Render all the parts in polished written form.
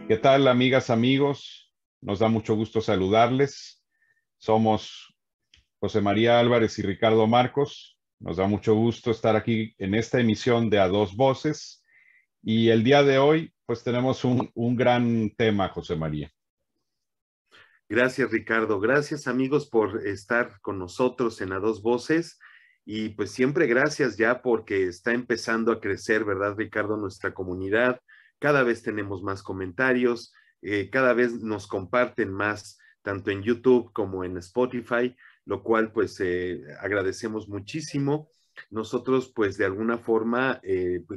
¿Qué tal, amigas, amigos? Nos da mucho gusto saludarles. Somos José María Álvarez y Ricardo Marcos. Nos da mucho gusto estar aquí en esta emisión de A Dos Voces. Y el día de hoy, pues tenemos un gran tema, José María. Gracias, Ricardo. Gracias, amigos, por estar con nosotros en A Dos Voces. Y pues siempre gracias ya porque está empezando a crecer, ¿verdad, Ricardo? Nuestra comunidad. Cada vez tenemos más comentarios, cada vez nos comparten más, tanto en YouTube como en Spotify, lo cual pues agradecemos muchísimo. Nosotros pues de alguna forma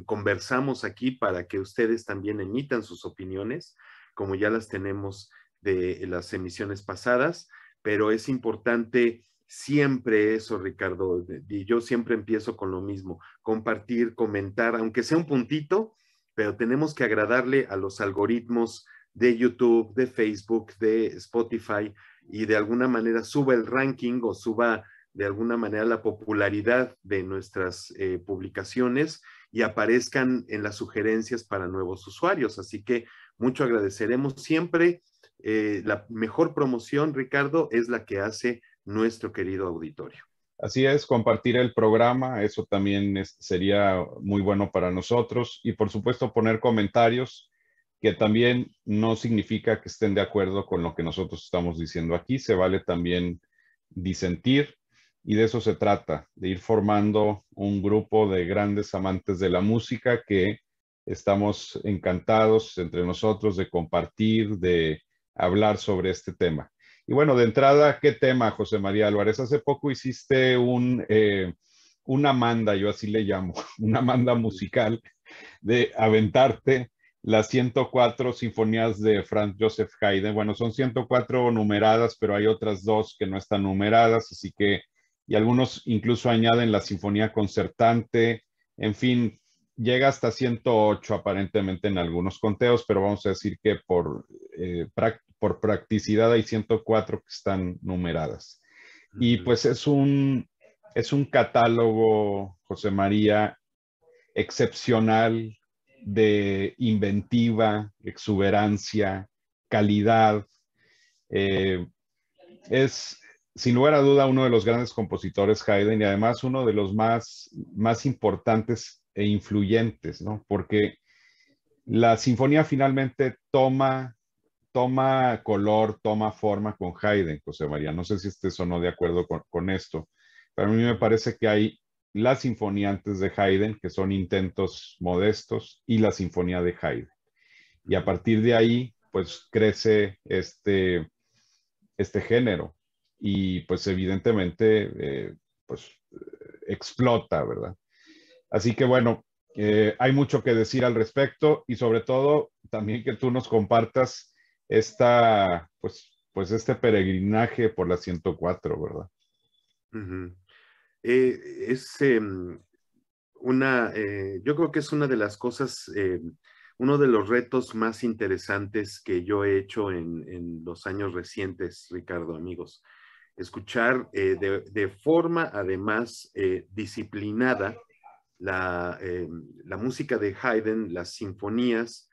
conversamos aquí para que ustedes también emitan sus opiniones, como ya las tenemos de las emisiones pasadas, pero es importante siempre eso, Ricardo, y yo siempre empiezo con lo mismo, compartir, comentar, aunque sea un puntito, pero tenemos que agradarle a los algoritmos de YouTube, de Facebook, de Spotify, y de alguna manera suba el ranking o suba de alguna manera la popularidad de nuestras publicaciones y aparezcan en las sugerencias para nuevos usuarios. Así que mucho agradeceremos siempre. La mejor promoción, Ricardo, es la que hace nuestro querido auditorio. Así es, compartir el programa, eso también sería muy bueno para nosotros. Y por supuesto poner comentarios, que también no significa que estén de acuerdo con lo que nosotros estamos diciendo aquí. Se vale también disentir, y de eso se trata, de ir formando un grupo de grandes amantes de la música que estamos encantados entre nosotros de compartir, de hablar sobre este tema. Y bueno, de entrada, ¿qué tema, José María Álvarez? Hace poco hiciste una manda, yo así le llamo, una manda musical de aventarte las 104 sinfonías de Franz Joseph Haydn. Bueno, son 104 numeradas, pero hay otras dos que no están numeradas, así que, y algunos incluso añaden la sinfonía concertante, en fin, llega hasta 108 aparentemente en algunos conteos, pero vamos a decir que por practicidad hay 104 que están numeradas. Y pues es un catálogo, José María, excepcional, de inventiva, exuberancia, calidad. Eh, es, sin lugar a duda, uno de los grandes compositores, Haydn, y además uno de los más importantes e influyentes, ¿no? Porque la sinfonía finalmente toma color, toma forma con Haydn, José María. No sé si estés o no de acuerdo con esto, pero a mí me parece que hay la sinfonía antes de Haydn, que son intentos modestos, y la sinfonía de Haydn. Y a partir de ahí, pues crece este género y pues evidentemente, pues explota, ¿verdad? Así que bueno, hay mucho que decir al respecto y sobre todo también que tú nos compartas pues este peregrinaje por la 104, ¿verdad? Es yo creo que es una de las cosas, uno de los retos más interesantes que yo he hecho en los años recientes, Ricardo, amigos. Escuchar de forma, además, disciplinada la música de Haydn, las sinfonías,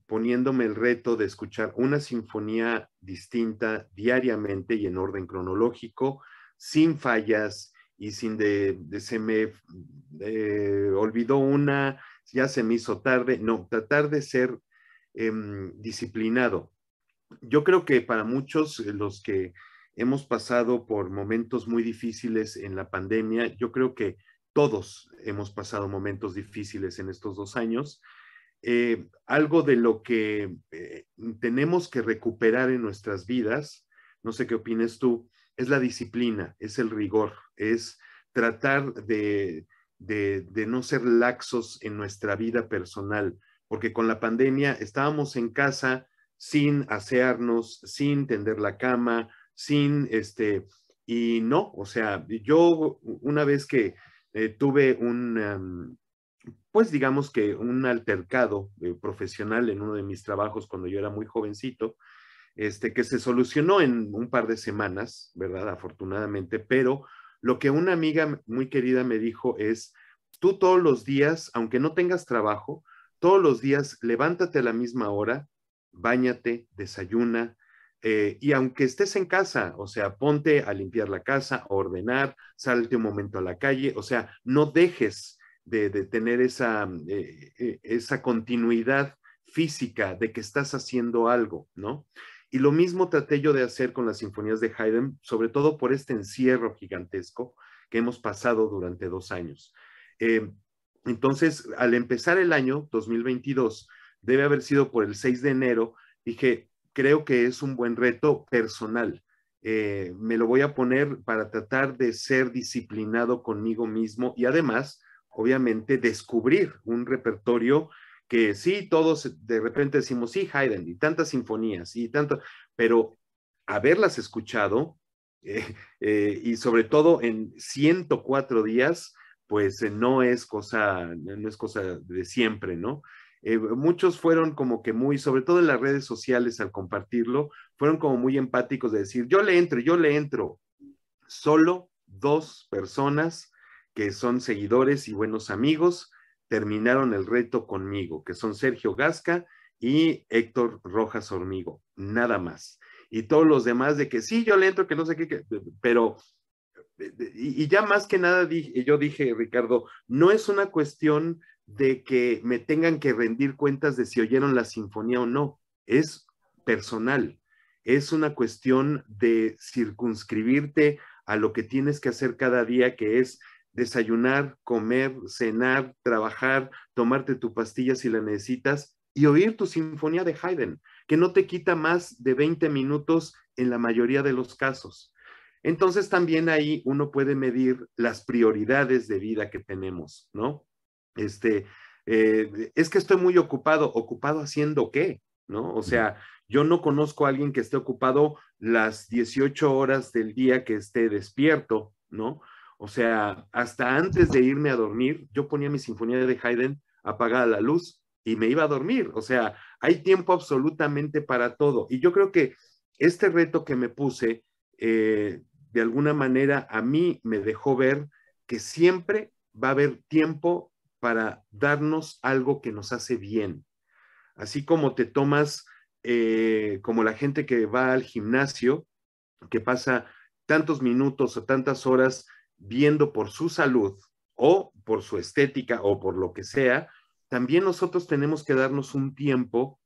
poniéndome el reto de escuchar una sinfonía distinta diariamente y en orden cronológico, sin fallas y sin se me olvidó una, ya se me hizo tarde. No, tratar de ser disciplinado. Yo creo que para muchos, los que hemos pasado por momentos muy difíciles en la pandemia, yo creo que todos hemos pasado momentos difíciles en estos 2 años. Algo de lo que tenemos que recuperar en nuestras vidas, no sé qué opines tú, es la disciplina, es el rigor, es tratar de no ser laxos en nuestra vida personal, porque con la pandemia estábamos en casa sin asearnos, sin tender la cama, y no, o sea, yo una vez que tuve pues digamos que un altercado profesional en uno de mis trabajos cuando yo era muy jovencito, que se solucionó en un par de semanas, ¿verdad? Afortunadamente, pero lo que una amiga muy querida me dijo es, tú todos los días, aunque no tengas trabajo, todos los días levántate a la misma hora, báñate, desayuna, y aunque estés en casa, o sea, ponte a limpiar la casa, a ordenar, salte un momento a la calle, o sea, no dejes de tener esa continuidad física de que estás haciendo algo, ¿no? Y lo mismo traté yo de hacer con las sinfonías de Haydn, sobre todo por este encierro gigantesco que hemos pasado durante 2 años. Eh, entonces, al empezar el año 2022, debe haber sido por el 6 de enero, dije, creo que es un buen reto personal. Me lo voy a poner para tratar de ser disciplinado conmigo mismo y además, obviamente, descubrir un repertorio que sí, todos de repente decimos, sí, Haydn, y tantas sinfonías, y tanto, pero haberlas escuchado, y sobre todo en 104 días, pues no es cosa de siempre, ¿no? Muchos fueron como que muy, sobre todo en las redes sociales al compartirlo, fueron como muy empáticos de decir, yo le entro. Solo 2 personas que son seguidores y buenos amigos terminaron el reto conmigo, que son Sergio Gasca y Héctor Rojas Hormigo, nada más. Y todos los demás de que sí, yo le entro, que no sé qué, pero y ya más que nada yo dije, Ricardo, no es una cuestión de que me tengan que rendir cuentas de si oyeron la sinfonía o no, es personal, es una cuestión de circunscribirte a lo que tienes que hacer cada día, que es desayunar, comer, cenar, trabajar, tomarte tu pastilla si la necesitas y oír tu sinfonía de Haydn, que no te quita más de 20 minutos en la mayoría de los casos. Entonces también ahí uno puede medir las prioridades de vida que tenemos, ¿no? Este, es que estoy muy ocupado, ¿ocupado haciendo qué? ¿No? O sea, yo no conozco a alguien que esté ocupado las 18 horas del día que esté despierto, ¿no? O sea, hasta antes de irme a dormir, yo ponía mi sinfonía de Haydn, apagada la luz y me iba a dormir. O sea, hay tiempo absolutamente para todo. Y yo creo que este reto que me puse, de alguna manera a mí me dejó ver que siempre va a haber tiempo para darnos algo que nos hace bien. Así como te tomas, como la gente que va al gimnasio, que pasa tantos minutos o tantas horas viendo por su salud o por su estética o por lo que sea, también nosotros tenemos que darnos un tiempo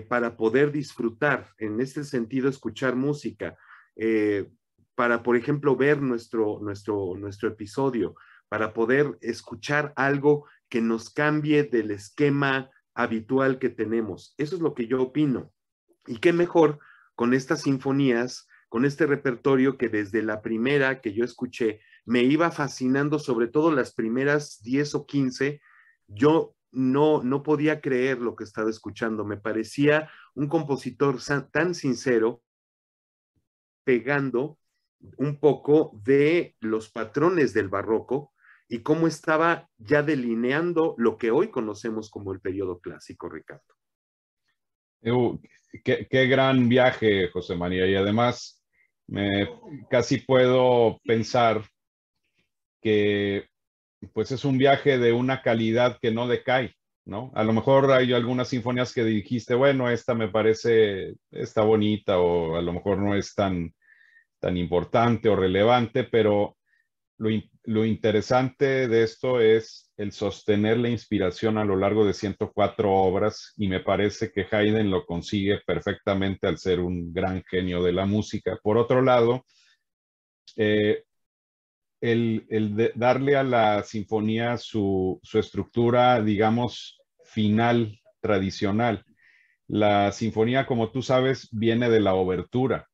para poder disfrutar, en este sentido, escuchar música, para, por ejemplo, ver nuestro episodio, para poder escuchar algo que nos cambie del esquema habitual que tenemos. Eso es lo que yo opino. Y qué mejor con estas sinfonías, con este repertorio que desde la primera que yo escuché me iba fascinando, sobre todo las primeras 10 o 15, yo no podía creer lo que estaba escuchando. Me parecía un compositor tan sincero, pegando un poco de los patrones del barroco y cómo estaba ya delineando lo que hoy conocemos como el periodo clásico, Ricardo. Qué gran viaje, José María. Y además, casi puedo pensar que pues es un viaje de una calidad que no decae, ¿no? A lo mejor hay algunas sinfonías que dijiste, bueno, esta me parece, está bonita o a lo mejor no es tan importante o relevante, pero lo interesante de esto es el sostener la inspiración a lo largo de 104 obras y me parece que Haydn lo consigue perfectamente al ser un gran genio de la música. Por otro lado, darle a la sinfonía su estructura, digamos, final, tradicional. La sinfonía, como tú sabes, viene de la obertura.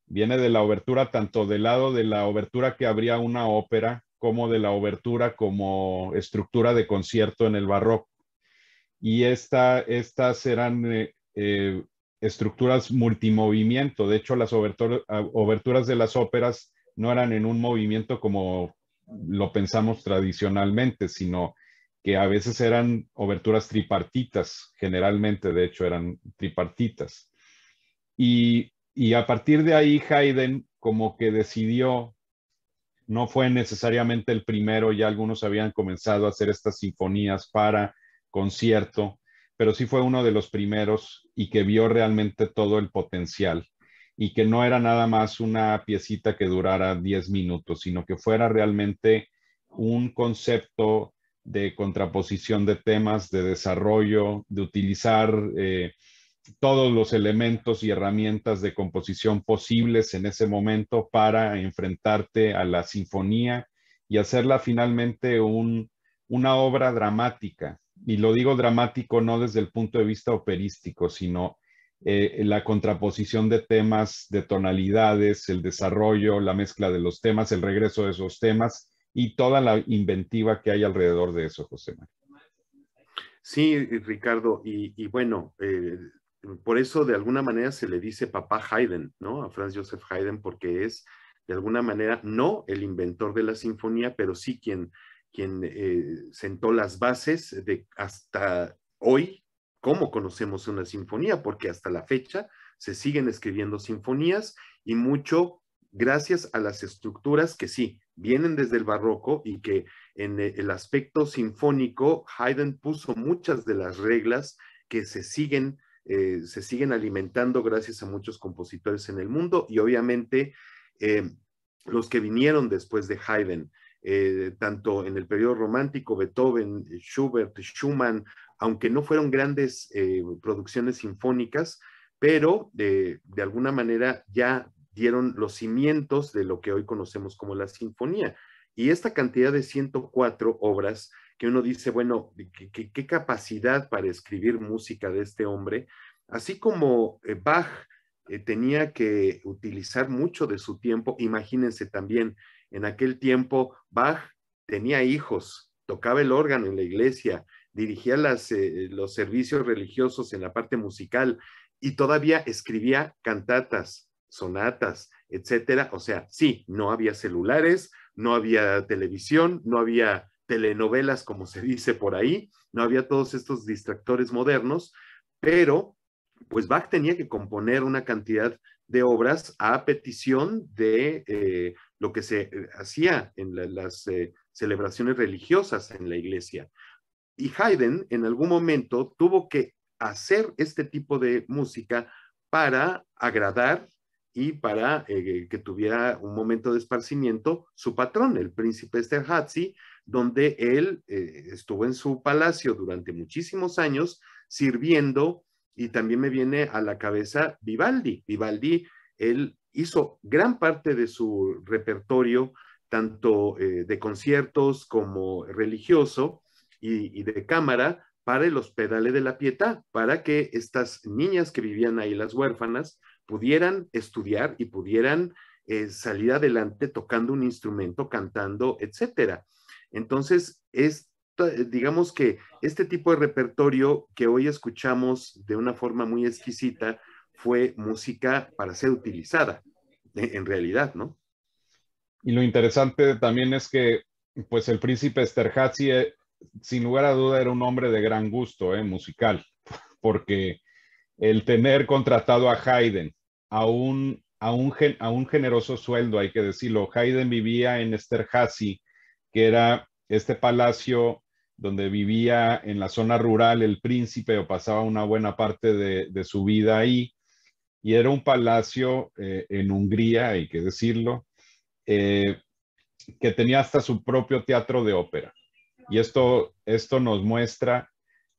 Viene de la obertura tanto del lado de la obertura que habría una ópera, como de la obertura como estructura de concierto en el barroco. Y estas eran estructuras multimovimiento. De hecho, las oberturas de las óperas no eran en un movimiento como lo pensamos tradicionalmente, sino que a veces eran oberturas tripartitas, generalmente, de hecho, eran tripartitas. Y a partir de ahí, Haydn como que decidió, no fue necesariamente el primero, ya algunos habían comenzado a hacer estas sinfonías para concierto, pero sí fue uno de los primeros y que vio realmente todo el potencial y que no era nada más una piecita que durara 10 minutos, sino que fuera realmente un concepto de contraposición de temas, de desarrollo, de utilizar todos los elementos y herramientas de composición posibles en ese momento para enfrentarte a la sinfonía y hacerla finalmente una obra dramática. Y lo digo dramático no desde el punto de vista operístico, sino la contraposición de temas, de tonalidades, el desarrollo, la mezcla de los temas, el regreso de esos temas y toda la inventiva que hay alrededor de eso, José María. Sí, Ricardo, y bueno, por eso de alguna manera se le dice papá Haydn, ¿no? A Franz Joseph Haydn, porque es de alguna manera no el inventor de la sinfonía, pero sí quien sentó las bases de hasta hoy cómo conocemos una sinfonía, porque hasta la fecha se siguen escribiendo sinfonías y mucho gracias a las estructuras que sí vienen desde el barroco y que en el aspecto sinfónico Haydn puso muchas de las reglas que se siguen alimentando gracias a muchos compositores en el mundo y obviamente los que vinieron después de Haydn, tanto en el periodo romántico, Beethoven, Schubert, Schumann, aunque no fueron grandes producciones sinfónicas, pero de alguna manera ya dieron los cimientos de lo que hoy conocemos como la sinfonía. Y esta cantidad de 104 obras que uno dice, bueno, qué capacidad para escribir música de este hombre, así como Bach tenía que utilizar mucho de su tiempo, imagínense también, en aquel tiempo Bach tenía hijos, tocaba el órgano en la iglesia, dirigía los servicios religiosos en la parte musical y todavía escribía cantatas, sonatas, etcétera. O sea, sí, no había celulares, no había televisión, no había telenovelas, como se dice por ahí, no había todos estos distractores modernos, pero pues Bach tenía que componer una cantidad de obras a petición de lo que se hacía en las celebraciones religiosas en la iglesia. Y Haydn en algún momento tuvo que hacer este tipo de música para agradar y para que tuviera un momento de esparcimiento su patrón, el príncipe Esterházy, donde él estuvo en su palacio durante muchísimos años sirviendo, y también me viene a la cabeza Vivaldi. Vivaldi, él hizo gran parte de su repertorio, tanto de conciertos como religioso y de cámara, para el Hospedale de la Pietà, para que estas niñas que vivían ahí, las huérfanas, pudieran estudiar y pudieran salir adelante tocando un instrumento, cantando, etcétera. Entonces, digamos que este tipo de repertorio que hoy escuchamos de una forma muy exquisita fue música para ser utilizada, en realidad, ¿no? Y lo interesante también es que, pues, el príncipe Esterházy, sin lugar a duda, era un hombre de gran gusto musical, porque el tener contratado a Haydn a un generoso sueldo, hay que decirlo. Haydn vivía en Esterházy, que era este palacio donde vivía en la zona rural el príncipe o pasaba una buena parte de su vida ahí. Y era un palacio en Hungría, hay que decirlo, eh, que tenía hasta su propio teatro de ópera. Y esto nos muestra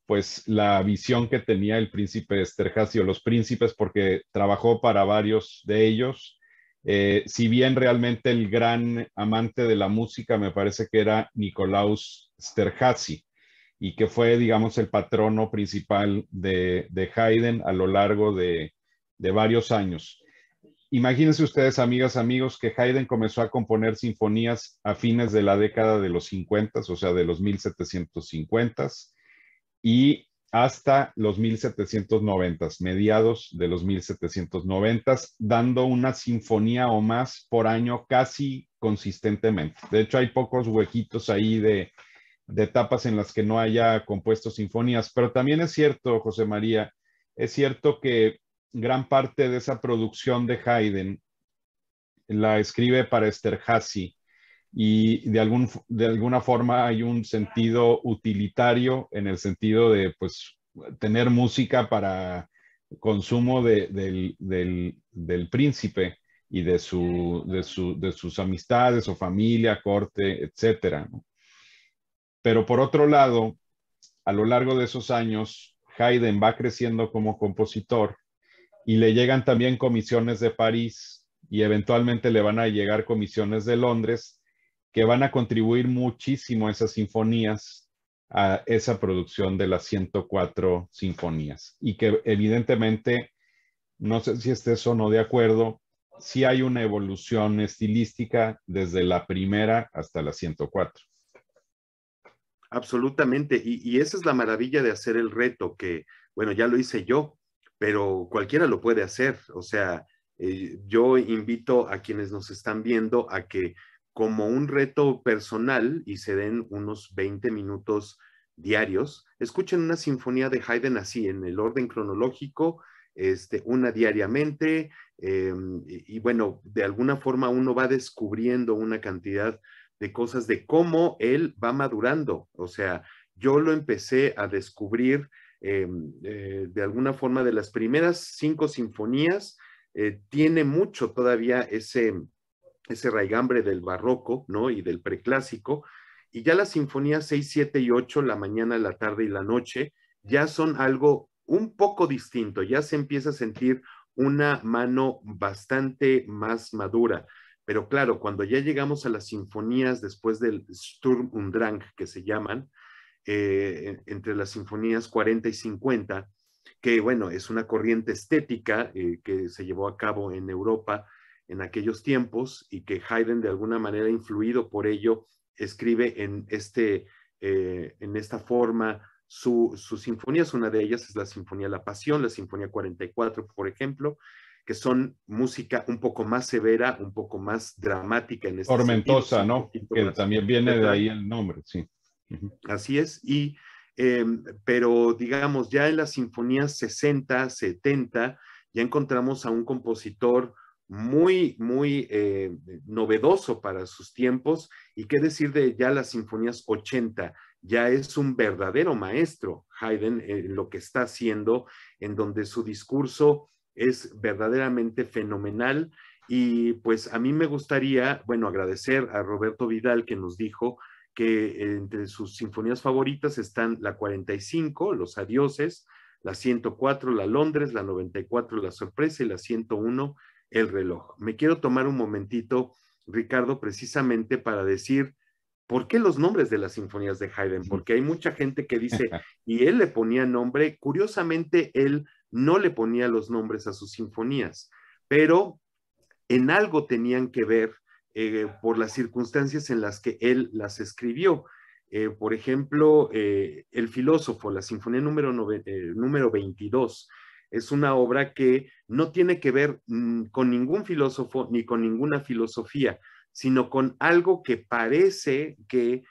pues la visión que tenía el príncipe Esterházy o los príncipes, porque trabajó para varios de ellos. Si bien realmente el gran amante de la música me parece que era Nikolaus Esterházy, y que fue, digamos, el patrono principal de Haydn a lo largo de varios años. Imagínense ustedes, amigas, amigos, que Haydn comenzó a componer sinfonías a fines de la década de los 50, o sea, de los 1750 y hasta los 1790, mediados de los 1790, dando una sinfonía o más por año casi consistentemente. De hecho, hay pocos huequitos ahí de etapas en las que no haya compuesto sinfonías, pero también es cierto, José María, es cierto que gran parte de esa producción de Haydn la escribe para Esterházy, y de alguna forma hay un sentido utilitario en el sentido de, pues, tener música para consumo del príncipe y de sus amistades o familia, corte, etcétera, ¿no? Pero por otro lado, a lo largo de esos años, Haydn va creciendo como compositor y le llegan también comisiones de París y eventualmente le van a llegar comisiones de Londres que van a contribuir muchísimo a esas sinfonías, a esa producción de las 104 sinfonías. Y que evidentemente, no sé si estés o no de acuerdo, sí hay una evolución estilística desde la primera hasta la 104. Absolutamente, y esa es la maravilla de hacer el reto, que, bueno, ya lo hice yo, pero cualquiera lo puede hacer. O sea, yo invito a quienes nos están viendo a que como un reto personal y se den unos 20 minutos diarios, escuchen una sinfonía de Haydn así, en el orden cronológico, una diariamente, y bueno, de alguna forma uno va descubriendo una cantidad de cosas de cómo él va madurando. O sea, yo lo empecé a descubrir de alguna forma de las primeras 5 sinfonías. Tiene mucho todavía ese raigambre del barroco, ¿no? Y del preclásico. Y ya las sinfonías 6, 7 y 8, la mañana, la tarde y la noche, ya son algo un poco distinto. Ya se empieza a sentir una mano bastante más madura. Pero claro, cuando ya llegamos a las sinfonías después del Sturm und Drang, que se llaman, entre las sinfonías 40 y 50, que bueno, es una corriente estética que se llevó a cabo en Europa en aquellos tiempos y que Haydn de alguna manera influido por ello escribe en esta forma sus sinfonías. Una de ellas es la Sinfonía La Pasión, la Sinfonía 44, por ejemplo, que son música un poco más severa, un poco más dramática en este sentido, Tormentosa, sí, un ¿no? poquito Que más también viene de teatral. ahí el nombre, sí. Así es, pero digamos, ya en las sinfonías 60, 70, ya encontramos a un compositor muy novedoso para sus tiempos, y qué decir de ya las sinfonías 80, ya es un verdadero maestro, Haydn, en lo que está haciendo, en donde su discurso es verdaderamente fenomenal. Y pues a mí me gustaría, bueno, agradecer a Roberto Vidal que nos dijo que entre sus sinfonías favoritas están la 45, Los Adioses, la 104, la Londres, la 94, La Sorpresa, y la 101, El Reloj. Me quiero tomar un momentito, Ricardo, precisamente para decir por qué los nombres de las sinfonías de Haydn, porque hay mucha gente que dice, y él le ponía nombre. Curiosamente, él no le ponía los nombres a sus sinfonías, pero en algo tenían que ver por las circunstancias en las que él las escribió. Por ejemplo, El Filósofo, la Sinfonía número 22, es una obra que no tiene que ver con ningún filósofo ni con ninguna filosofía, sino con algo que parece que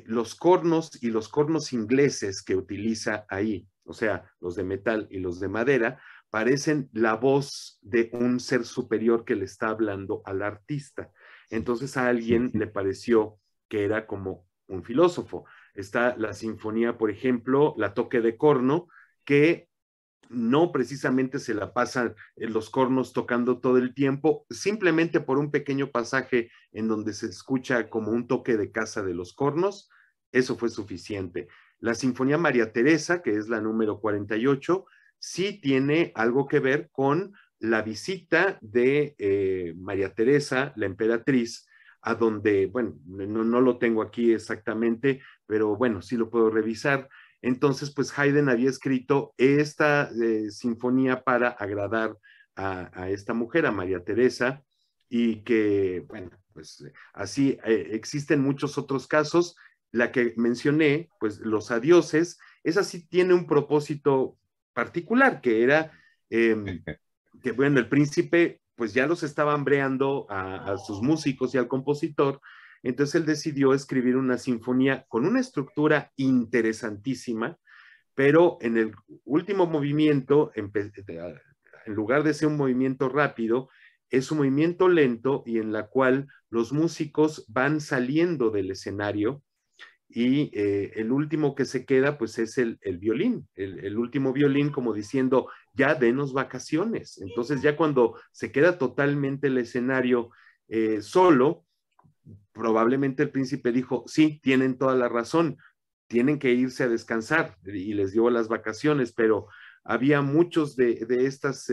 los cornos y los cornos ingleses que utiliza ahí, o sea, los de metal y los de madera, parecen la voz de un ser superior que le está hablando al artista. Entonces a alguien le pareció que era como un filósofo. Está la sinfonía, por ejemplo, La Toque de Corno, que no precisamente se la pasan los cornos tocando todo el tiempo, simplemente por un pequeño pasaje en donde se escucha como un toque de caza de los cornos, eso fue suficiente. La Sinfonía María Teresa, que es la número 48, sí tiene algo que ver con la visita de María Teresa, la emperatriz, a donde, bueno, no lo tengo aquí exactamente, pero bueno, sí lo puedo revisar. Entonces, pues Haydn había escrito esta sinfonía para agradar a esta mujer, a María Teresa, y que, bueno, pues así existen muchos otros casos. La que mencioné, pues Los Adioses, esa sí tiene un propósito particular, que era que, bueno, el príncipe pues ya los estaba hambreando a sus músicos y al compositor. Entonces él decidió escribir una sinfonía con una estructura interesantísima, pero en el último movimiento, en lugar de ser un movimiento rápido, es un movimiento lento y en la cual los músicos van saliendo del escenario y el último que se queda pues es el violín, el último violín como diciendo, ya denos vacaciones. Entonces ya cuando se queda totalmente el escenario solo, probablemente el príncipe dijo, sí, tienen toda la razón, tienen que irse a descansar y les dio las vacaciones, pero había muchos de estas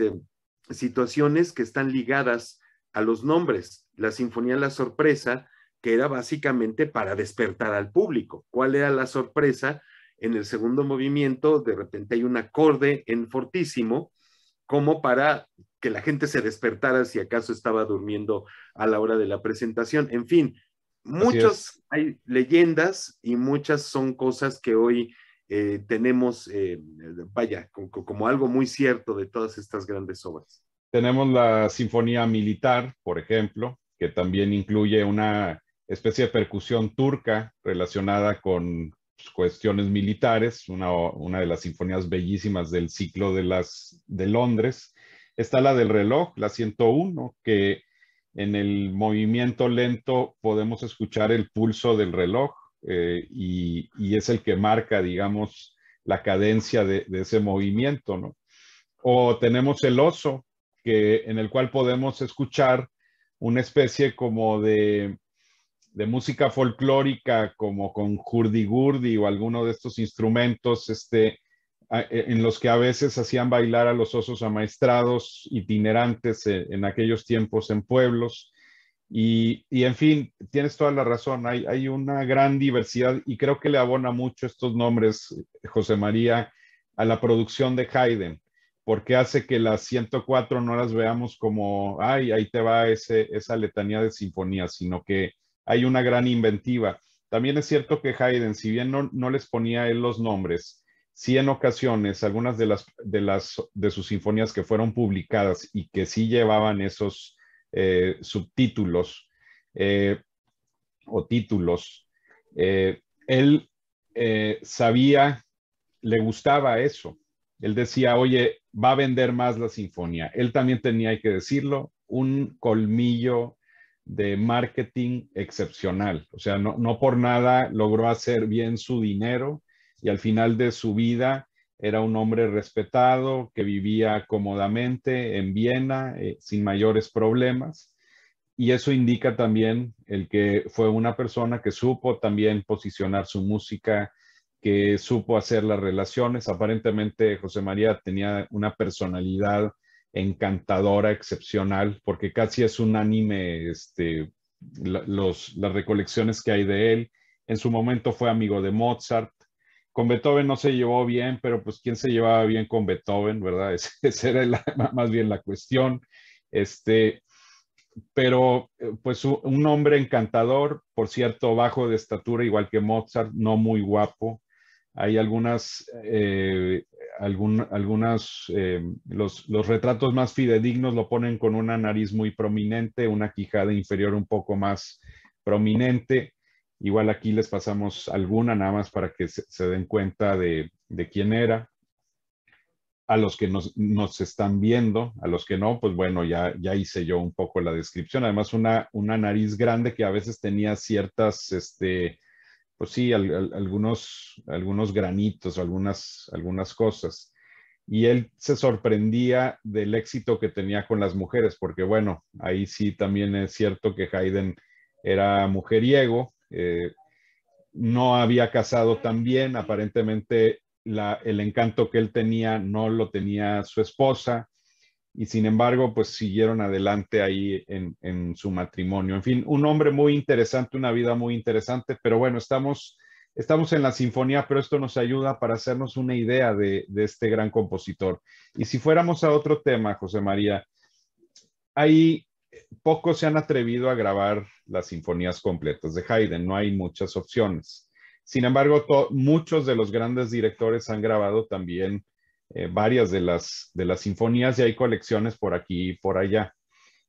situaciones que están ligadas a los nombres. La Sinfonía La Sorpresa, que era básicamente para despertar al público. ¿Cuál era la sorpresa? En el segundo movimiento, de repente hay un acorde en fortísimo, como para que la gente se despertara si acaso estaba durmiendo a la hora de la presentación. En fin, Así es. muchas hay leyendas y muchas son cosas que hoy tenemos, vaya, como algo muy cierto de todas estas grandes obras. Tenemos la Sinfonía Militar, por ejemplo, que también incluye una especie de percusión turca relacionada con cuestiones militares, una de las sinfonías bellísimas del ciclo de Londres. Está la del reloj, la 101, que en el movimiento lento podemos escuchar el pulso del reloj y es el que marca, digamos, la cadencia de ese movimiento, ¿no? O tenemos el oso, en el cual podemos escuchar una especie como de música folclórica, como con hurdy-gurdy o alguno de estos instrumentos en los que a veces hacían bailar a los osos amaestrados itinerantes en aquellos tiempos en pueblos. Y en fin, tienes toda la razón, hay una gran diversidad y creo que le abona mucho estos nombres, José María, a la producción de Haydn, porque hace que las 104 no las veamos como, ay, ahí te va esa letanía de sinfonías, sino que hay una gran inventiva. También es cierto que Haydn, si bien no les ponía él los nombres, sí en ocasiones algunas de sus sinfonías que fueron publicadas y que sí llevaban esos subtítulos eh, o títulos, él sabía, le gustaba eso. Él decía, oye, va a vender más la sinfonía. Él también tenía, hay que decirlo, un colmillo de marketing excepcional. O sea, no por nada logró hacer bien su dinero y al final de su vida era un hombre respetado que vivía cómodamente en Viena sin mayores problemas. Y eso indica también el que fue una persona que supo también posicionar su música, que supo hacer las relaciones. Aparentemente José María tenía una personalidad encantadora, excepcional, porque casi es unánime las recolecciones que hay de él. En su momento fue amigo de Mozart. Con Beethoven no se llevó bien, pero pues ¿quién se llevaba bien con Beethoven, verdad? Esa era más bien la cuestión. Pero pues un hombre encantador, por cierto, bajo de estatura, igual que Mozart, no muy guapo. Hay los retratos más fidedignos lo ponen con una nariz muy prominente, una quijada inferior un poco más prominente. Igual aquí les pasamos alguna, nada más para que se den cuenta de quién era. A los que nos están viendo, a los que no, pues bueno, ya hice yo un poco la descripción. Además, una nariz grande que a veces tenía ciertas, pues sí, algunos granitos, algunas cosas. Y él se sorprendía del éxito que tenía con las mujeres, porque bueno, ahí sí también es cierto que Haydn era mujeriego, no había casado tan bien, aparentemente el encanto que él tenía no lo tenía su esposa y sin embargo pues siguieron adelante ahí en su matrimonio. En fin, un hombre muy interesante, una vida muy interesante, pero bueno, estamos en la sinfonía, pero esto nos ayuda para hacernos una idea de este gran compositor. Y si fuéramos a otro tema, José María, hay pocos se han atrevido a grabar las sinfonías completas de Haydn, no hay muchas opciones. Sin embargo, muchos de los grandes directores han grabado también varias de las sinfonías y hay colecciones por aquí y por allá.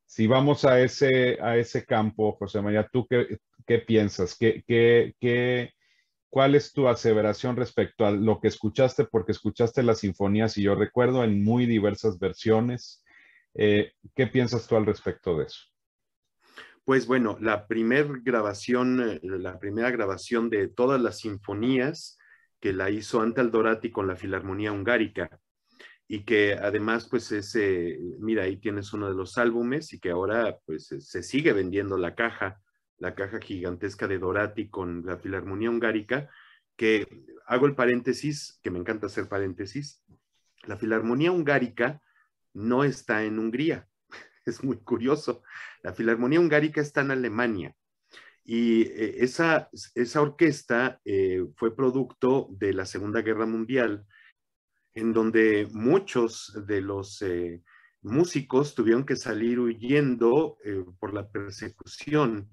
Si vamos a ese campo, José María, ¿tú qué piensas? ¿Cuál es tu aseveración respecto a lo que escuchaste? Porque escuchaste las sinfonías y yo recuerdo en muy diversas versiones. ¿Qué piensas tú al respecto de eso? Pues bueno, la primera grabación de todas las sinfonías que la hizo Antal Dorati con la Filarmonía Hungárica y que además pues mira, ahí tienes uno de los álbumes y que ahora pues se sigue vendiendo la caja gigantesca de Dorati con la Filarmonía Hungárica, que hago el paréntesis, que me encanta hacer paréntesis, la Filarmonía Hungárica no está en Hungría. Es muy curioso. La Filarmonía Hungárica está en Alemania y esa orquesta fue producto de la Segunda Guerra Mundial, en donde muchos de los músicos tuvieron que salir huyendo por la persecución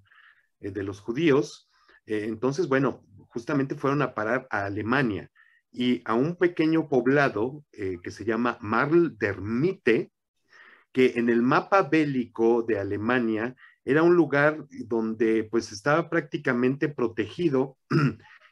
de los judíos. Entonces, bueno, justamente fueron a parar a Alemania y a un pequeño poblado que se llama Marl der Mitte, que en el mapa bélico de Alemania era un lugar donde pues estaba prácticamente protegido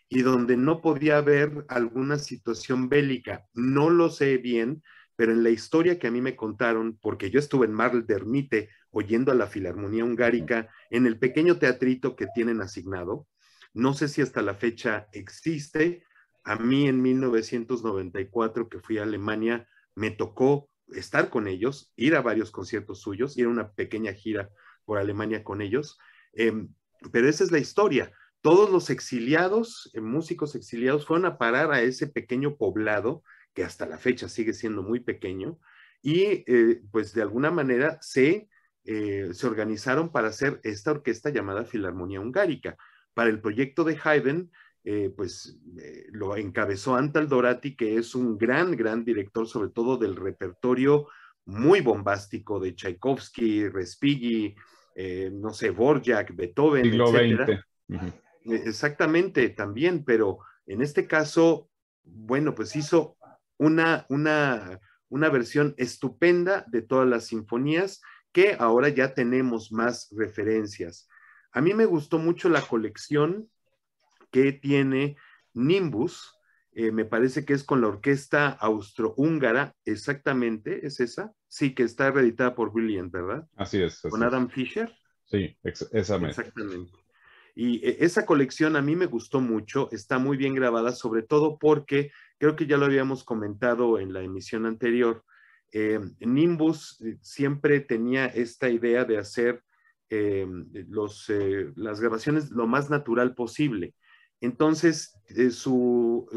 y donde no podía haber alguna situación bélica. No lo sé bien, pero en la historia que a mí me contaron, porque yo estuve en Marl der Mitte oyendo a la Filarmonía Hungárica en el pequeño teatrito que tienen asignado, no sé si hasta la fecha existe. A mí en 1994 que fui a Alemania me tocó estar con ellos, ir a varios conciertos suyos, ir a una pequeña gira por Alemania con ellos. Pero esa es la historia. Todos los exiliados, músicos exiliados, fueron a parar a ese pequeño poblado, que hasta la fecha sigue siendo muy pequeño, y pues de alguna manera se organizaron para hacer esta orquesta llamada Filarmonía Hungárica. Para el proyecto de Haydn, lo encabezó Antal Dorati, que es un gran director, sobre todo del repertorio muy bombástico de Tchaikovsky, Respighi, no sé, Dvorak, Beethoven, Siglo etcétera. XX. Exactamente, también, pero en este caso, bueno, pues hizo una versión estupenda de todas las sinfonías que ahora ya tenemos más referencias. A mí me gustó mucho la colección que tiene Nimbus, me parece que es con la orquesta austrohúngara, exactamente, ¿es esa? Sí, que está reeditada por Brilliant, ¿verdad? Así es, Con así es. Adam Fisher. Sí, esa mera. Exactamente. Y esa colección a mí me gustó mucho, está muy bien grabada, sobre todo porque creo que ya lo habíamos comentado en la emisión anterior. Nimbus siempre tenía esta idea de hacer las grabaciones lo más natural posible. Entonces, su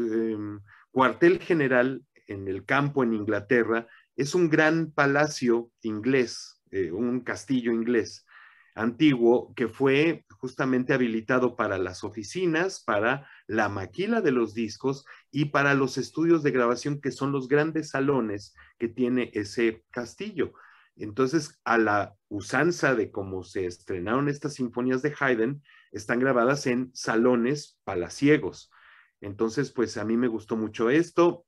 cuartel general en el campo en Inglaterra es un gran palacio inglés, un castillo inglés antiguo que fue justamente habilitado para las oficinas, para la maquila de los discos y para los estudios de grabación, que son los grandes salones que tiene ese castillo. Entonces, a la usanza de cómo se estrenaron estas sinfonías de Haydn, están grabadas en salones palaciegos. Entonces, pues a mí me gustó mucho esto.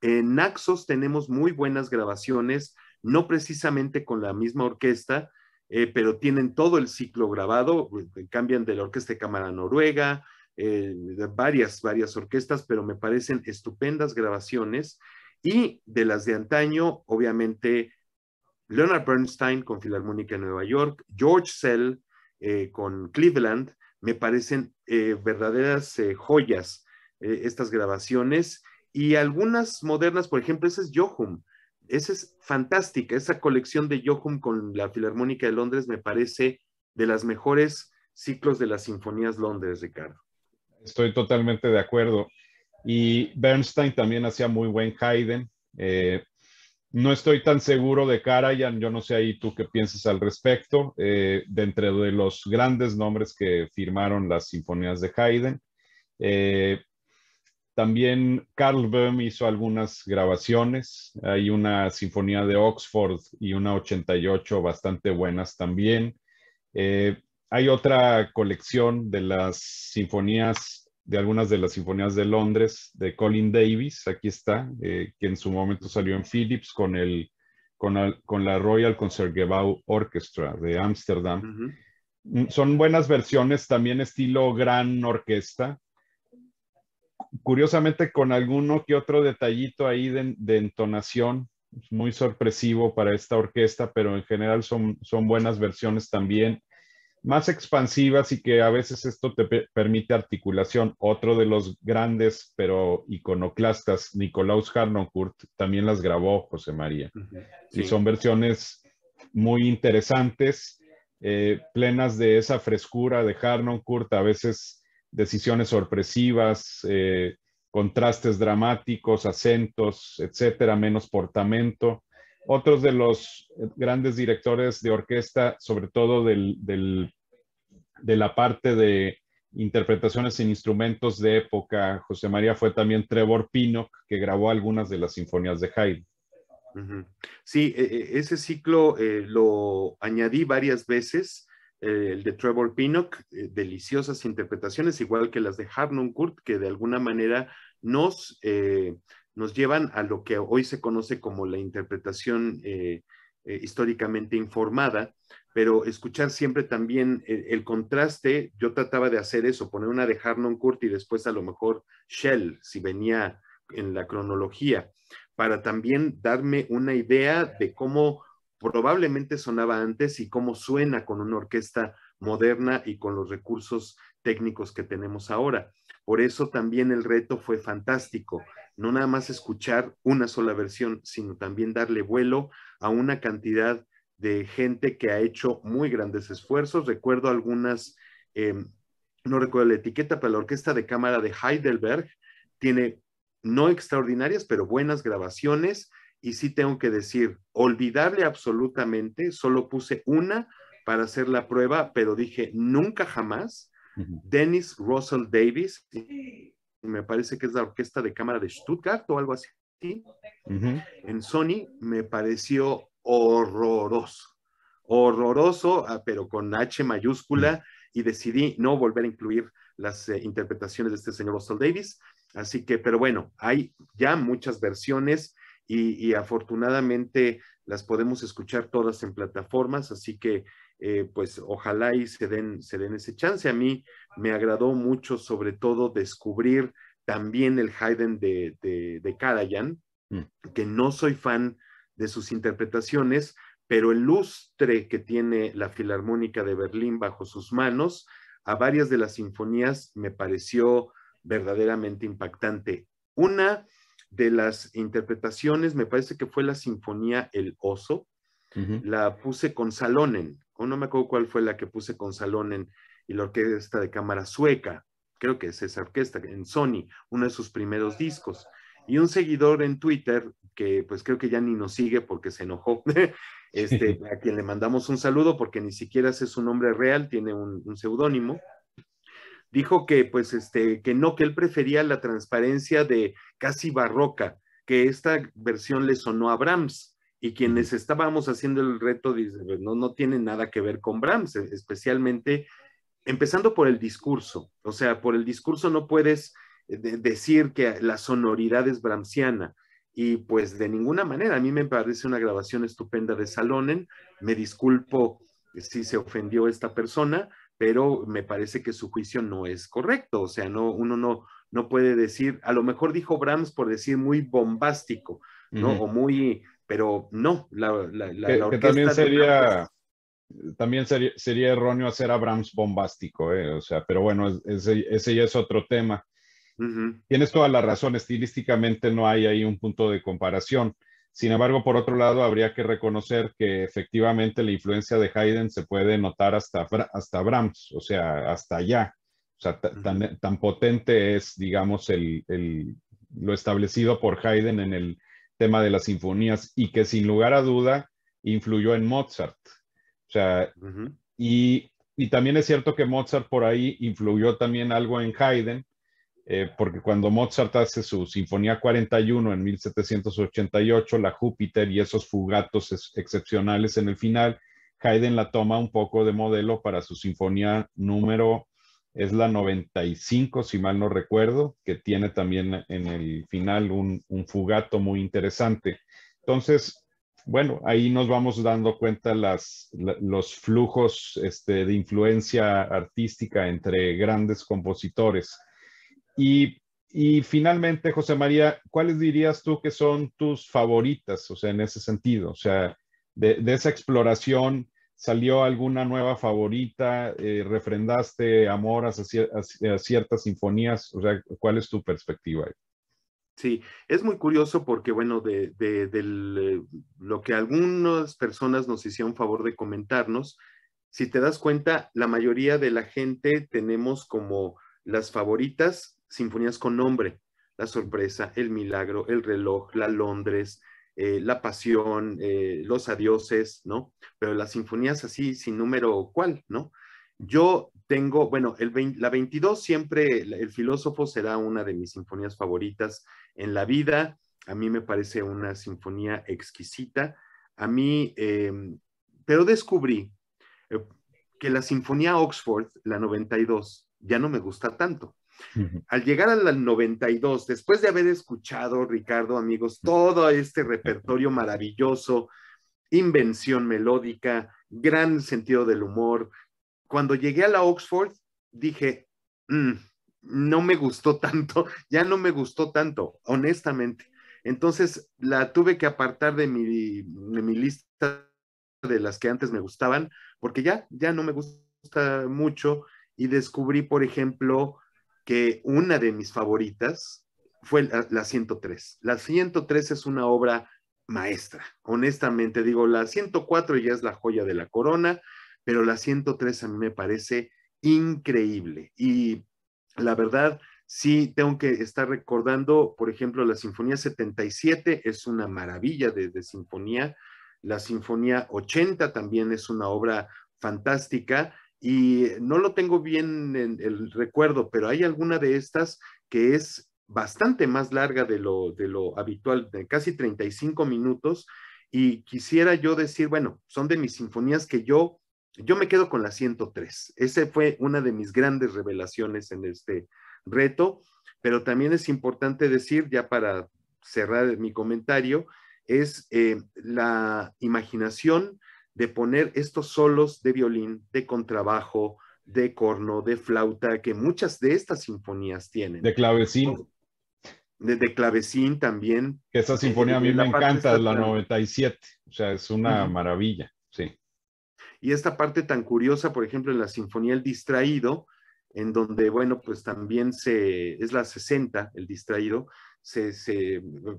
En Naxos tenemos muy buenas grabaciones, no precisamente con la misma orquesta, pero tienen todo el ciclo grabado, cambian de la Orquesta de Cámara Noruega, varias orquestas, pero me parecen estupendas grabaciones. Y de las de antaño, obviamente, Leonard Bernstein con Filarmónica de Nueva York, George Szell con Cleveland, me parecen verdaderas joyas estas grabaciones. Y algunas modernas, por ejemplo, esa es Jochum. Esa es fantástica. Esa colección de Jochum con la Filarmónica de Londres me parece de las mejores ciclos de las Sinfonías Londres, Ricardo. Estoy totalmente de acuerdo. Y Bernstein también hacía muy buen Haydn. No estoy tan seguro de Karajan, yo no sé ahí tú qué piensas al respecto, de entre de los grandes nombres que firmaron las sinfonías de Haydn. También Carl Böhm hizo algunas grabaciones, hay una sinfonía de Oxford y una 88 bastante buenas también. Hay otra colección de las sinfonías, de algunas de las sinfonías de Londres, de Colin Davis, aquí está, que en su momento salió en Philips con la Royal Concertgebouw Orchestra de Ámsterdam. Son buenas versiones, también estilo gran orquesta. Curiosamente con alguno que otro detallito ahí de entonación, muy sorpresivo para esta orquesta, pero en general son buenas versiones también. más expansivas y que a veces esto te permite articulación. Otro de los grandes, pero iconoclastas, Nikolaus Harnoncourt, también las grabó José María. Y Sí. son versiones muy interesantes, plenas de esa frescura de Harnoncourt, a veces decisiones sorpresivas, contrastes dramáticos, acentos, etcétera, menos portamento. Otros de los grandes directores de orquesta, sobre todo de la parte de interpretaciones en instrumentos de época, José María, fue también Trevor Pinnock, que grabó algunas de las sinfonías de Haydn. Sí, ese ciclo lo añadí varias veces, el de Trevor Pinnock, deliciosas interpretaciones, igual que las de Harnoncourt, que de alguna manera nos llevan a lo que hoy se conoce como la interpretación históricamente informada, pero escuchar siempre también el contraste. Yo trataba de hacer eso, poner una de Harnoncourt y después a lo mejor Shell, si venía en la cronología, para también darme una idea de cómo probablemente sonaba antes y cómo suena con una orquesta moderna y con los recursos técnicos que tenemos ahora. Por eso también el reto fue fantástico. No nada más escuchar una sola versión, sino también darle vuelo a una cantidad de gente que ha hecho muy grandes esfuerzos. Recuerdo algunas, no recuerdo la etiqueta, pero la Orquesta de Cámara de Heidelberg tiene no extraordinarias, pero buenas grabaciones. Y sí tengo que decir, olvidable absolutamente, solo puse una para hacer la prueba, pero dije, nunca jamás, Dennis Russell Davies, me parece que es la Orquesta de Cámara de Stuttgart o algo así, en Sony, me pareció horroroso, horroroso, pero con H mayúscula, y decidí no volver a incluir las interpretaciones de este señor Russell Davies. Así que, pero bueno, hay ya muchas versiones y afortunadamente las podemos escuchar todas en plataformas, así que pues ojalá y se den ese chance. A mí me agradó mucho, sobre todo, descubrir también el Haydn de Karajan, que no soy fan de sus interpretaciones, pero el lustre que tiene la Filarmónica de Berlín bajo sus manos, a varias de las sinfonías me pareció verdaderamente impactante. Una de las interpretaciones, me parece que fue la sinfonía El Oso, la puse con Salonen, o no me acuerdo cuál fue la que puse con Salonen y la orquesta de cámara sueca, creo que es esa orquesta, en Sony, uno de sus primeros discos. Y un seguidor en Twitter, que pues creo que ya ni nos sigue porque se enojó, a quien le mandamos un saludo porque ni siquiera es su nombre real, tiene un seudónimo, dijo que pues que no, que él prefería la transparencia de casi barroca, que esta versión le sonó a Brahms, y quienes estábamos haciendo el reto no tiene nada que ver con Brahms, especialmente empezando por el discurso. O sea, por el discurso no puedes decir que la sonoridad es brahmsiana, y pues de ninguna manera. A mí me parece una grabación estupenda de Salonen. Me disculpo si se ofendió esta persona, pero me parece que su juicio no es correcto. O sea, uno no puede decir, a lo mejor dijo Brahms por decir muy bombástico, ¿no? O muy, pero no, la Que también orquesta de Brahms sería erróneo hacer a Brahms bombástico, o sea, pero bueno, ese ya es otro tema. Tienes toda la razón, estilísticamente no hay ahí un punto de comparación. Sin embargo, por otro lado, habría que reconocer que efectivamente la influencia de Haydn se puede notar hasta Brahms, o sea, hasta allá. O sea, tan potente es, digamos, lo establecido por Haydn en el tema de las sinfonías, y que sin lugar a duda influyó en Mozart. O sea, y también es cierto que Mozart por ahí influyó también algo en Haydn, porque cuando Mozart hace su Sinfonía 41 en 1788, la Júpiter y esos fugatos excepcionales en el final, Haydn la toma un poco de modelo para su sinfonía número, es la 95, si mal no recuerdo, que tiene también en el final un fugato muy interesante. Entonces, bueno, ahí nos vamos dando cuenta los flujos de influencia artística entre grandes compositores. Y finalmente, José María, ¿cuáles dirías tú que son tus favoritas? O sea, en ese sentido, o sea, de esa exploración, ¿Salió alguna nueva favorita? ¿Refrendaste amor a ciertas sinfonías? O sea, ¿cuál es tu perspectiva ahí? Sí, es muy curioso porque, bueno, lo que algunas personas nos hicieron favor de comentarnos, si te das cuenta, la mayoría de la gente tenemos como las favoritas sinfonías con nombre, La Sorpresa, El Milagro, El Reloj, La Londres, La Pasión, Los Adioses, ¿no? Pero las sinfonías así, sin número cuál, ¿no? Yo tengo, bueno, la 22 siempre, el filósofo será una de mis sinfonías favoritas en la vida. A mí me parece una sinfonía exquisita. A mí, pero descubrí eh, que la Sinfonía Oxford, la 92, ya no me gusta tanto. Al llegar a la 92, después de haber escuchado, Ricardo, amigos, todo este repertorio maravilloso, invención melódica, gran sentido del humor, cuando llegué a la Oxford, dije, no me gustó tanto, ya no me gustó tanto, honestamente. Entonces la tuve que apartar de mi lista de las que antes me gustaban, porque ya no me gusta mucho y descubrí, por ejemplo, que una de mis favoritas fue la 103. La 103 es una obra maestra, honestamente digo, la 104 ya es la joya de la corona, pero la 103 a mí me parece increíble. Y la verdad, sí tengo que estar recordando, por ejemplo, la Sinfonía 77 es una maravilla de sinfonía, la Sinfonía 80 también es una obra fantástica y no lo tengo bien en el recuerdo, pero hay alguna de estas que es bastante más larga de lo habitual, de casi 35 minutos, y quisiera yo decir, bueno, son de mis sinfonías que yo me quedo con la 103. Ese fue una de mis grandes revelaciones en este reto, pero también es importante decir, ya para cerrar mi comentario, es la imaginación de poner estos solos de violín, de contrabajo, de corno, de flauta, que muchas de estas sinfonías tienen. De clavecín, De clavecín también, que esa sinfonía a mí me la parte encanta, está la tan... 97. O sea, es una Uh-huh. maravilla, sí. Y esta parte tan curiosa, por ejemplo, en la Sinfonía El Distraído, en donde, bueno, pues también es la 60, El Distraído,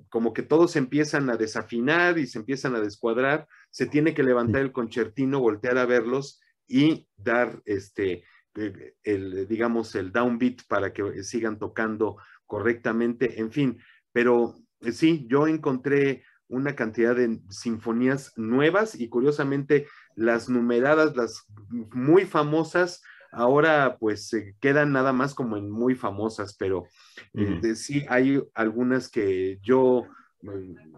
como que todos se empiezan a desafinar y se empiezan a descuadrar, se tiene que levantar el concertino, voltear a verlos y dar digamos, el downbeat para que sigan tocando correctamente, en fin, pero sí, yo encontré una cantidad de sinfonías nuevas y curiosamente las numeradas, las muy famosas, ahora pues se quedan nada más como en muy famosas, pero sí hay algunas que yo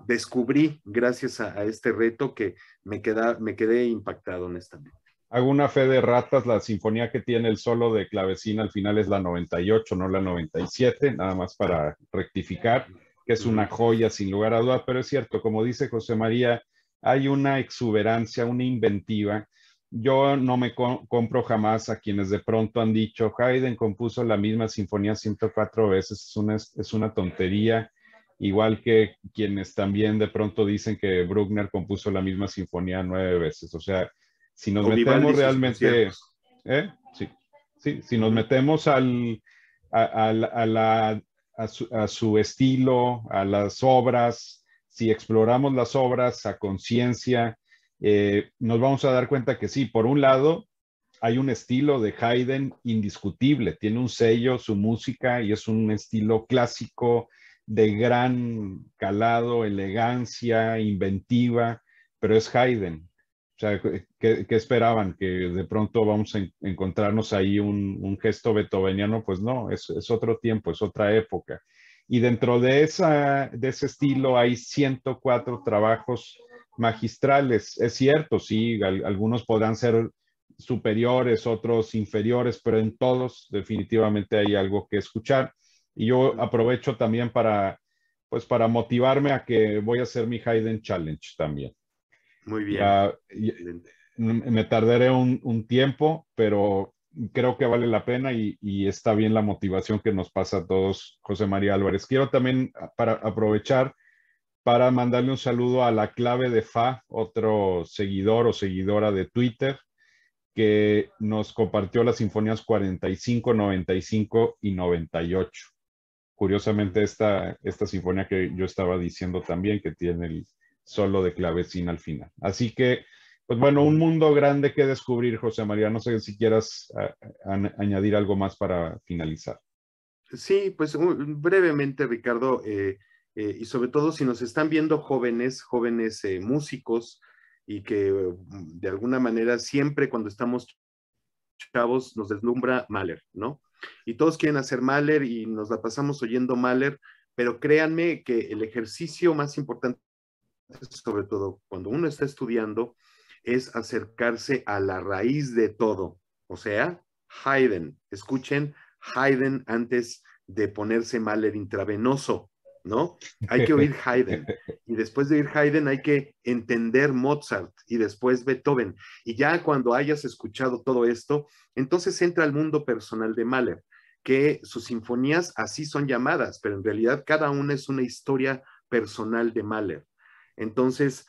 descubrí gracias a este reto que me quedé impactado honestamente. Hago una fe de ratas, la sinfonía que tiene el solo de clavecín al final es la 98, no la 97, nada más para rectificar, que es una Uh-huh. joya sin lugar a dudas, pero es cierto, como dice José María, hay una exuberancia, una inventiva. Yo no me compro jamás a quienes de pronto han dicho, Haydn compuso la misma sinfonía 104 veces, es una tontería, igual que quienes también de pronto dicen que Bruckner compuso la misma sinfonía 9 veces, o sea, si nos O Vivaldi metemos sus realmente, conciertos. sí, sí, si nos Uh-huh. metemos a su estilo, a las obras, si exploramos las obras a conciencia, nos vamos a dar cuenta que sí, por un lado, hay un estilo de Haydn indiscutible, tiene un sello, su música, y es un estilo clásico de gran calado, elegancia, inventiva, pero es Haydn. O sea, ¿qué esperaban? ¿Que de pronto vamos a encontrarnos ahí un gesto beethoveniano? Pues no, es otro tiempo, es otra época. Y dentro de ese estilo hay 104 trabajos magistrales. Es cierto, sí, algunos podrán ser superiores, otros inferiores, pero en todos definitivamente hay algo que escuchar. Y yo aprovecho también pues para motivarme a que voy a hacer mi Haydn Challenge también. Muy bien. Ya, me tardaré un tiempo, pero creo que vale la pena y está bien la motivación que nos pasa a todos, José María Álvarez. Quiero también para aprovechar para mandarle un saludo a la clave de Fa, otro seguidor o seguidora de Twitter, que nos compartió las sinfonías 45, 95 y 98. Curiosamente, esta sinfonía que yo estaba diciendo también, que tiene el solo de clavecín al final. Así que, pues bueno, un mundo grande que descubrir, José María. No sé si quieras añadir algo más para finalizar. Sí, pues brevemente, Ricardo, y sobre todo si nos están viendo jóvenes músicos y que de alguna manera siempre cuando estamos chavos nos deslumbra Mahler, ¿no? Y todos quieren hacer Mahler y nos la pasamos oyendo Mahler, pero créanme que el ejercicio más importante, sobre todo cuando uno está estudiando, es acercarse a la raíz de todo, o sea, Haydn. Escuchen Haydn antes de ponerse Mahler intravenoso, ¿no? Hay que oír Haydn. Y después de oír Haydn hay que entender Mozart y después Beethoven. Y ya cuando hayas escuchado todo esto, entonces entra al mundo personal de Mahler, que sus sinfonías así son llamadas, pero en realidad cada una es una historia personal de Mahler. Entonces,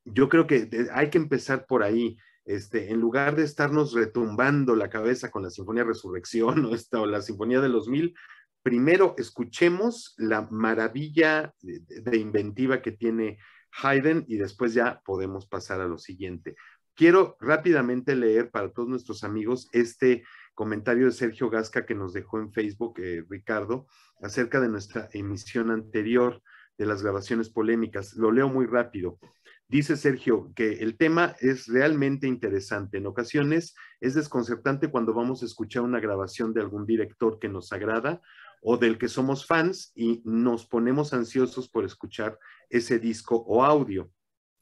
yo creo que hay que empezar por ahí. En lugar de estarnos retumbando la cabeza con la Sinfonía Resurrección o la Sinfonía de los Mil, primero escuchemos la maravilla de inventiva que tiene Haydn y después ya podemos pasar a lo siguiente. Quiero rápidamente leer para todos nuestros amigos este comentario de Sergio Gasca que nos dejó en Facebook, Ricardo, acerca de nuestra emisión anterior de las grabaciones polémicas. Lo leo muy rápido. Dice Sergio que el tema es realmente interesante. En ocasiones es desconcertante cuando vamos a escuchar una grabación de algún director que nos agrada o del que somos fans y nos ponemos ansiosos por escuchar ese disco o audio.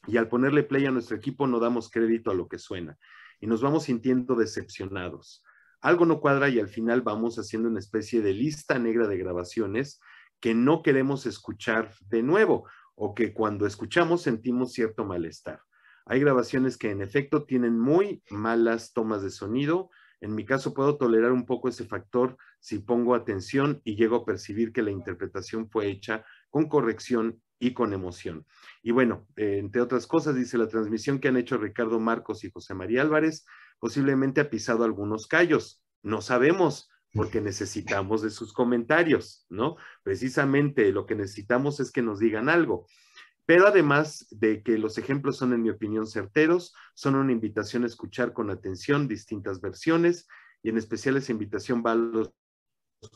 Y al ponerle play a nuestro equipo no damos crédito a lo que suena y nos vamos sintiendo decepcionados. Algo no cuadra y al final vamos haciendo una especie de lista negra de grabaciones que no queremos escuchar de nuevo o que cuando escuchamos sentimos cierto malestar. Hay grabaciones que en efecto tienen muy malas tomas de sonido. En mi caso puedo tolerar un poco ese factor si pongo atención y llego a percibir que la interpretación fue hecha con corrección y con emoción. Y bueno, entre otras cosas, dice la transmisión que han hecho Ricardo Marcos y José María Álvarez, posiblemente ha pisado algunos callos. No sabemos, porque necesitamos de sus comentarios, ¿no? Precisamente lo que necesitamos es que nos digan algo. Pero además de que los ejemplos son, en mi opinión, certeros, son una invitación a escuchar con atención distintas versiones y en especial esa invitación va a los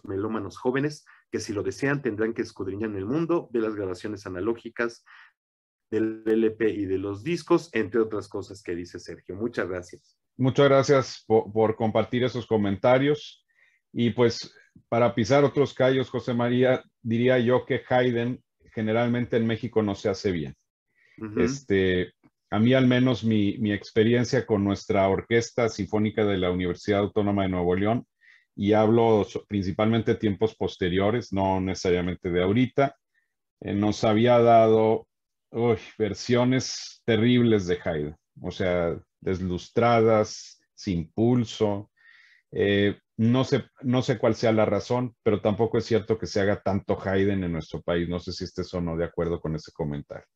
melómanos jóvenes que si lo desean tendrán que escudriñar en el mundo de las grabaciones analógicas, del LP y de los discos, entre otras cosas que dice Sergio. Muchas gracias. Muchas gracias por compartir esos comentarios. Y pues para pisar otros callos, José María, diría yo que Haydn generalmente en México no se hace bien. A mí al menos mi experiencia con nuestra Orquesta Sinfónica de la Universidad Autónoma de Nuevo León, y hablo principalmente de tiempos posteriores, no necesariamente de ahorita, nos había dado versiones terribles de Haydn, o sea, deslustradas, sin pulso. No sé cuál sea la razón, pero tampoco es cierto que se haga tanto Haydn en nuestro país. No sé si estés o no de acuerdo con ese comentario.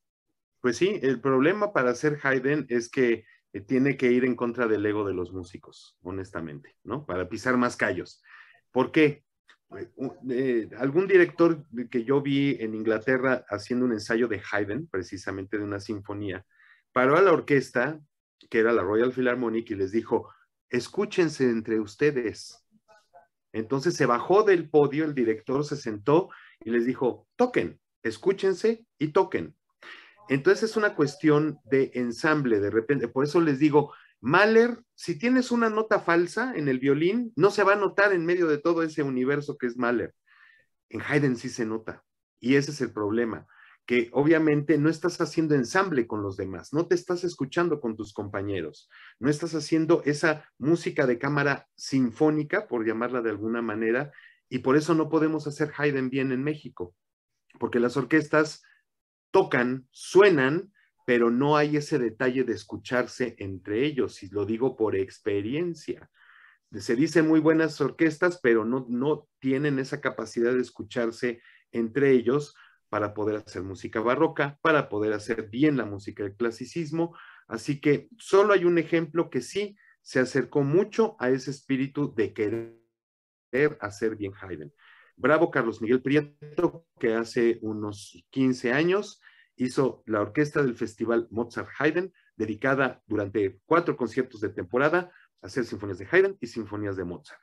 Pues sí, el problema para hacer Haydn es que tiene que ir en contra del ego de los músicos, honestamente, ¿no? Para pisar más callos. ¿Por qué? Algún director que yo vi en Inglaterra haciendo un ensayo de Haydn, precisamente de una sinfonía, paró a la orquesta, que era la Royal Philharmonic, y les dijo, escúchense entre ustedes. Entonces se bajó del podio, el director se sentó y les dijo, toquen, escúchense y toquen. Entonces es una cuestión de ensamble, de repente, por eso les digo, Mahler, si tienes una nota falsa en el violín, no se va a notar en medio de todo ese universo que es Mahler. En Haydn sí se nota, y ese es el problema, que obviamente no estás haciendo ensamble con los demás, no te estás escuchando con tus compañeros, no estás haciendo esa música de cámara sinfónica, por llamarla de alguna manera, y por eso no podemos hacer Haydn bien en México, porque las orquestas tocan, suenan, pero no hay ese detalle de escucharse entre ellos, y lo digo por experiencia. Se dicen muy buenas orquestas, pero no tienen esa capacidad de escucharse entre ellos para poder hacer música barroca, para poder hacer bien la música del clasicismo. Así que solo hay un ejemplo que sí se acercó mucho a ese espíritu de querer hacer bien Haydn. Bravo Carlos Miguel Prieto, que hace unos 15 años hizo la orquesta del Festival Mozart Haydn, dedicada durante 4 conciertos de temporada a hacer sinfonías de Haydn y sinfonías de Mozart.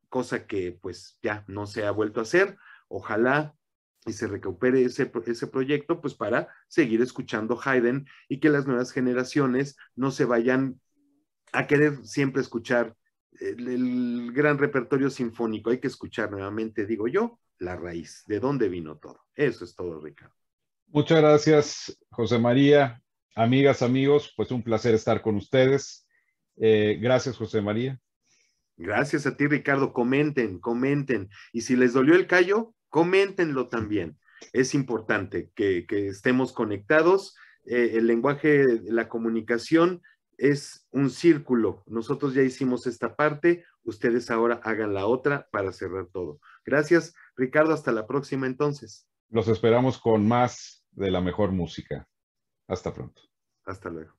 Cosa que pues ya no se ha vuelto a hacer. Ojalá y se recupere ese proyecto pues para seguir escuchando Haydn y que las nuevas generaciones no se vayan a querer siempre escuchar el gran repertorio sinfónico. Hay que escuchar nuevamente, digo yo, la raíz, de dónde vino todo. Eso es todo, Ricardo. Muchas gracias, José María. Amigas, amigos, pues un placer estar con ustedes. Gracias, José María. Gracias a ti, Ricardo. Comenten, comenten. Y si les dolió el callo, coméntenlo también. Es importante que estemos conectados. El lenguaje, la comunicación es un círculo. Nosotros ya hicimos esta parte, ustedes ahora hagan la otra para cerrar todo. Gracias, Ricardo. Hasta la próxima entonces. Los esperamos con más de la mejor música. Hasta pronto. Hasta luego.